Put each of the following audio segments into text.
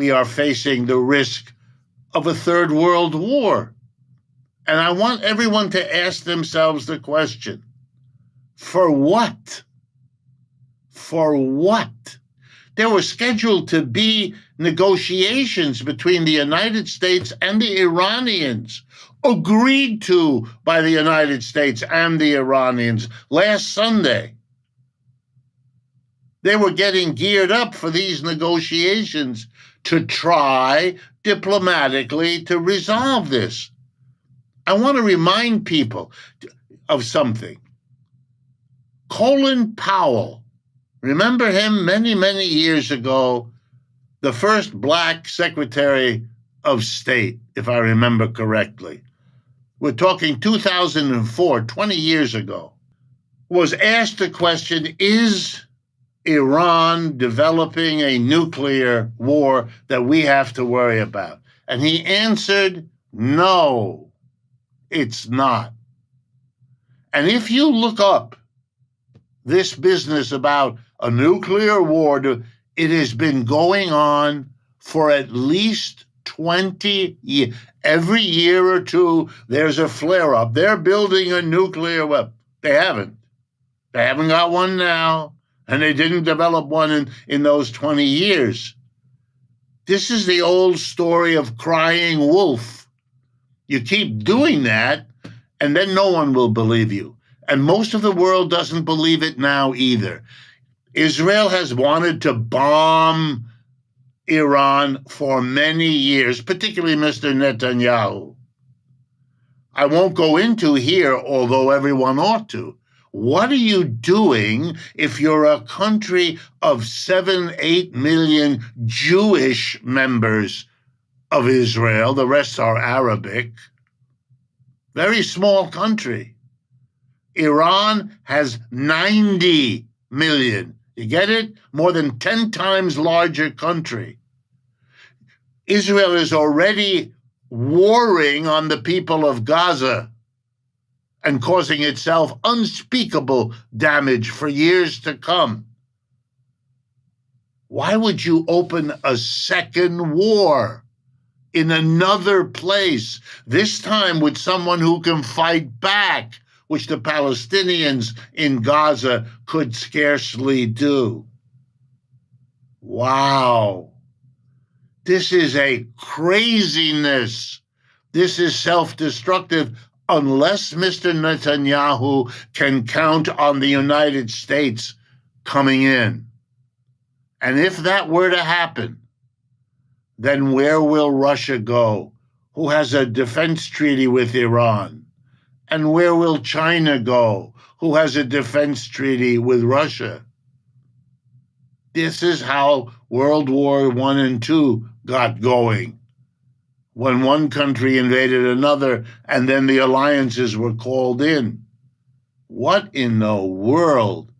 we are facing the risk of a third world war. And I want everyone to ask themselves the question, for what? For what? There were scheduled to be negotiations between the United States and the Iranians, agreed to by the United States and the Iranians last Sunday. They were getting geared up for these negotiations to try diplomatically to resolve this. I want to remind people of something. Colin Powell, remember him many, many years ago, the first black Secretary of State, if I remember correctly. We're talking 2004, 20 years ago, was asked the question, is Iran developing a nuclear war that we have to worry about? And he answered, no, it's not. And if you look up this business about a nuclear war, it has been going on for at least 20 years. Every year or two, there's a flare-up. They're building a nuclear weapon. They haven't. They haven't got one now, and they didn't develop one in those 20 years. This is the old story of crying wolf. You keep doing that, and then no one will believe you. And most of the world doesn't believe it now either. Israel has wanted to bomb Iran for many years, particularly Mr. Netanyahu. I won't go into here, although everyone ought to. What are you doing if you're a country of 7-8 million Jewish members of Israel? The rest are Arabic. Very small country. Iran has 90 million. You get it? More than 10 times larger country. Israel is already warring on the people of Gaza and causing itself unspeakable damage for years to come. Why would you open a second war in another place, this time with someone who can fight back, which the Palestinians in Gaza could scarcely do? Wow. This is a craziness. This is self-destructive unless Mr. Netanyahu can count on the United States coming in. And if that were to happen, then where will Russia go, who has a defense treaty with Iran? And where will China go, who has a defense treaty with Russia? This is how World War I and II got going, when one country invaded another and then the alliances were called in. What in the world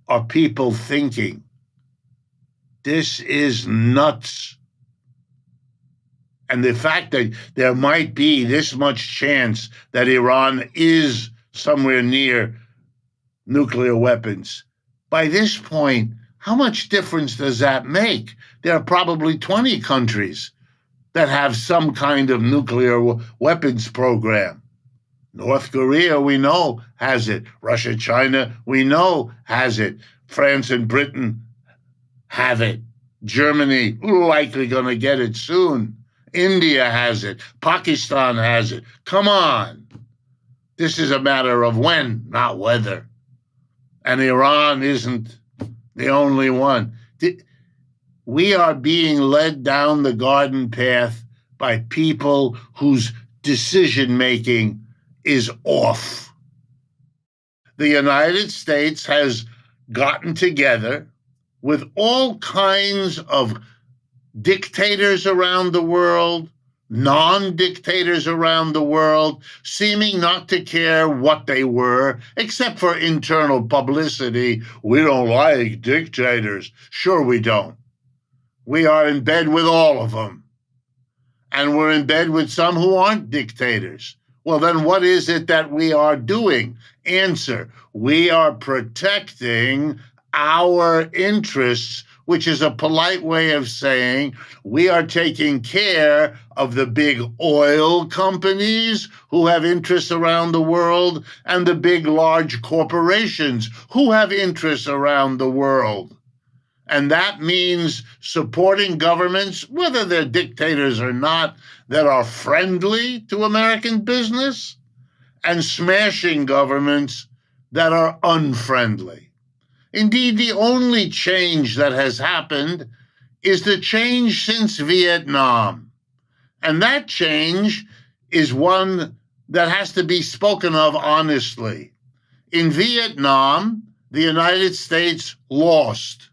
are people thinking? This is nuts. And the fact that there might be this much chance that Iran is somewhere near nuclear weapons, by this point, how much difference does that make? There are probably 20 countries that have some kind of nuclear weapons program. North Korea, we know, has it. Russia, China, we know, has it. France and Britain have it. Germany, likely going to get it soon. India has it. Pakistan has it. Come on. This is a matter of when, not whether. And Iran isn't the only one. We are being led down the garden path by people whose decision-making is off. The United States has gotten together with all kinds of dictators around the world, non-dictators around the world, seeming not to care what they were, except for internal publicity. We don't like dictators. Sure we don't. We are in bed with all of them. And we're in bed with some who aren't dictators. Well, then what is it that we are doing? Answer, we are protecting our interests which is a polite way of saying we are taking care of the big oil companies who have interests around the world and the big, large corporations who have interests around the world. And that means supporting governments, whether they're dictators or not, that are friendly to American business, and smashing governments that are unfriendly. Indeed, the only change that has happened is the change since Vietnam. And that change is one that has to be spoken of honestly. In Vietnam, the United States lost.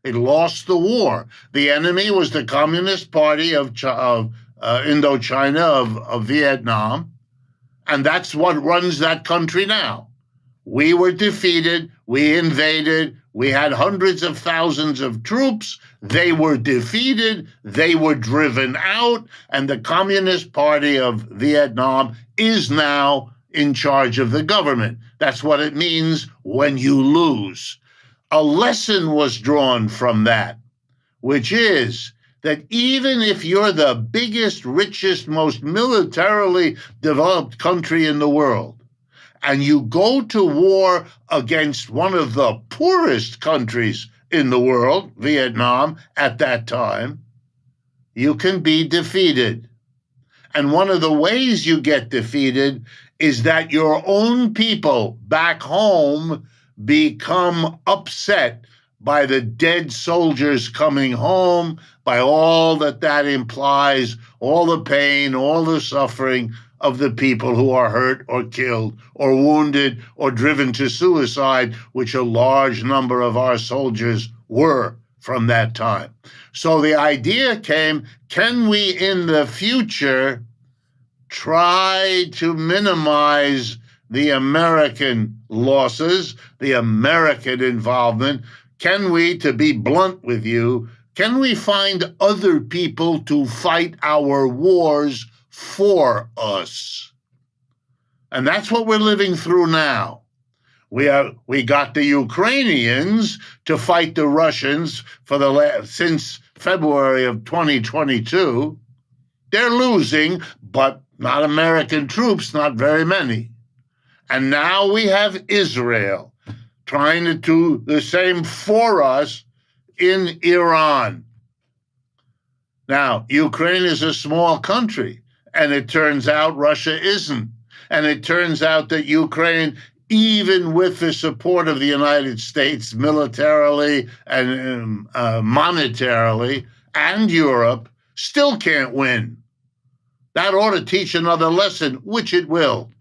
It lost the war. The enemy was the Communist Party of Indochina, of Vietnam, and that's what runs that country now. We were defeated, we invaded, we had hundreds of thousands of troops, they were defeated, they were driven out, and the Communist Party of Vietnam is now in charge of the government. That's what it means when you lose. A lesson was drawn from that, which is that even if you're the biggest, richest, most militarily developed country in the world, and you go to war against one of the poorest countries in the world, Vietnam, at that time, you can be defeated. And one of the ways you get defeated is that your own people back home become upset by the dead soldiers coming home, by all that implies, all the pain, all the suffering of the people who are hurt or killed or wounded or driven to suicide, which a large number of our soldiers were from that time. So the idea came, can we in the future try to minimize the American losses, the American involvement? Can we, to be blunt with you, can we find other people to fight our wars for us? And that's what we're living through now. We got the Ukrainians to fight the Russians since February of 2022. They're losing, but not American troops, not very many. And now we have Israel trying to do the same for us in Iran. Now, Ukraine is a small country, and it turns out Russia isn't. And it turns out that Ukraine, even with the support of the United States militarily and monetarily, and Europe, still can't win. That ought to teach another lesson, which it will,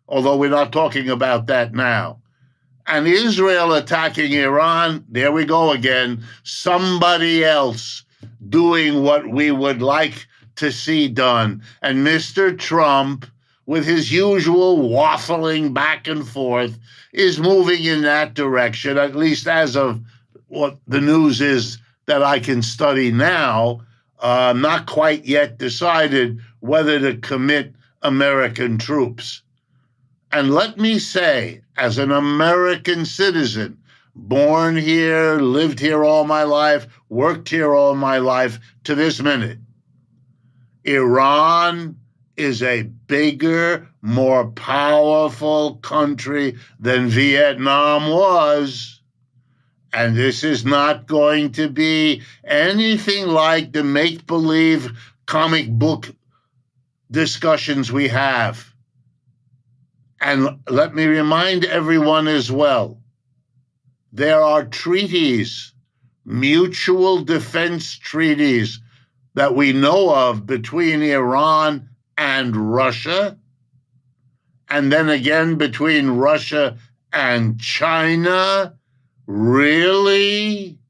although we're not talking about that now. And Israel attacking Iran, there we go again. Somebody else doing what we would like to see done. And Mr. Trump, with his usual waffling back and forth, is moving in that direction, at least as of what the news is that I can study now. Not quite yet decided whether to commit American troops. And let me say, as an American citizen, born here, lived here all my life, worked here all my life, to this minute, Iran is a bigger, more powerful country than Vietnam was. And this is not going to be anything like the make-believe comic book discussions we have. And let me remind everyone as well, there are treaties, mutual defense treaties that we know of between Iran and Russia, and then again between Russia and China. Really?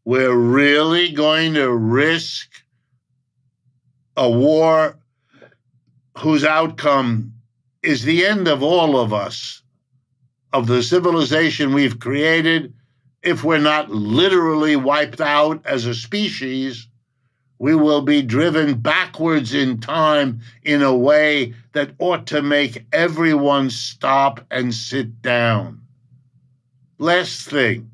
We're really going to risk a war whose outcome is the end of all of us, of the civilization we've created? If we're not literally wiped out as a species, we will be driven backwards in time in a way that ought to make everyone stop and sit down. Last thing,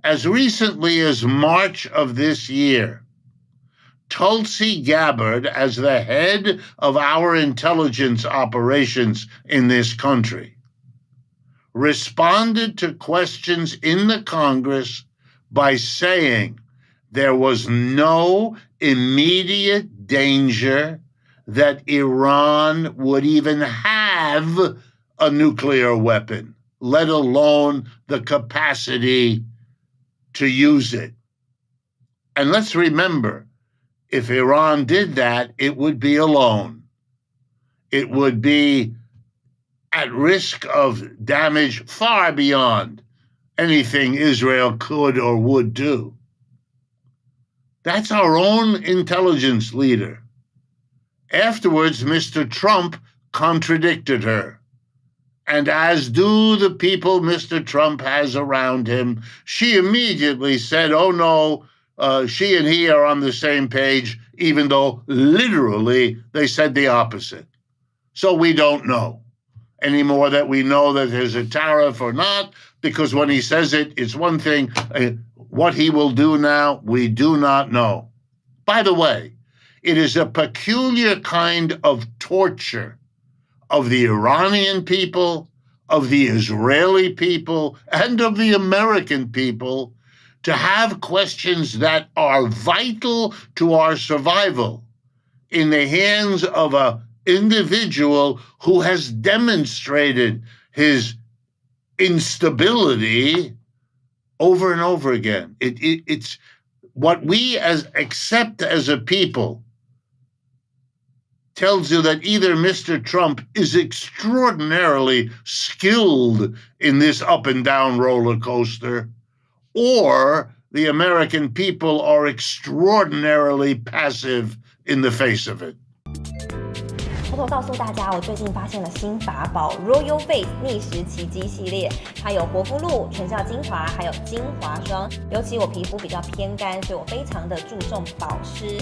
as recently as March of this year, Tulsi Gabbard, as the head of our intelligence operations in this country, responded to questions in the Congress by saying there was no immediate danger that Iran would even have a nuclear weapon, let alone the capacity to use it. And let's remember, if Iran did that, it would be alone. It would be at risk of damage far beyond anything Israel could or would do. That's our own intelligence leader. Afterwards, Mr. Trump contradicted her. And as do the people Mr. Trump has around him, she immediately said, oh no, she and he are on the same page, even though literally they said the opposite. So we don't know anymore that we know that there's a tariff or not, because when he says it, it's one thing. What he will do now, we do not know. By the way, it is a peculiar kind of torture of the Iranian people, of the Israeli people, and of the American people to have questions that are vital to our survival in the hands of an individual who has demonstrated his instability over and over again. It's what we accept as a people tells you that either Mr. Trump is extraordinarily skilled in this up and down roller coaster, or the American people are extraordinarily passive in the face of it. 偷偷告诉大家，我最近发现了新法宝 Royal Face 逆时奇迹系列，它有活肤露、全效精华，还有精华霜。尤其我皮肤比较偏干，所以我非常的注重保湿。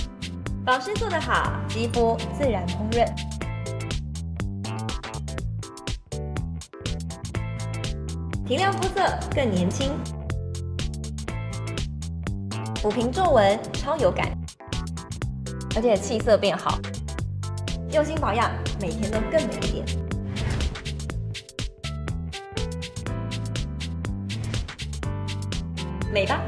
保湿做得好，肌肤自然烹饪。提亮肤色更年轻，抚平皱纹超有感，而且气色变好。用心保养，每天都更美一点。美吧。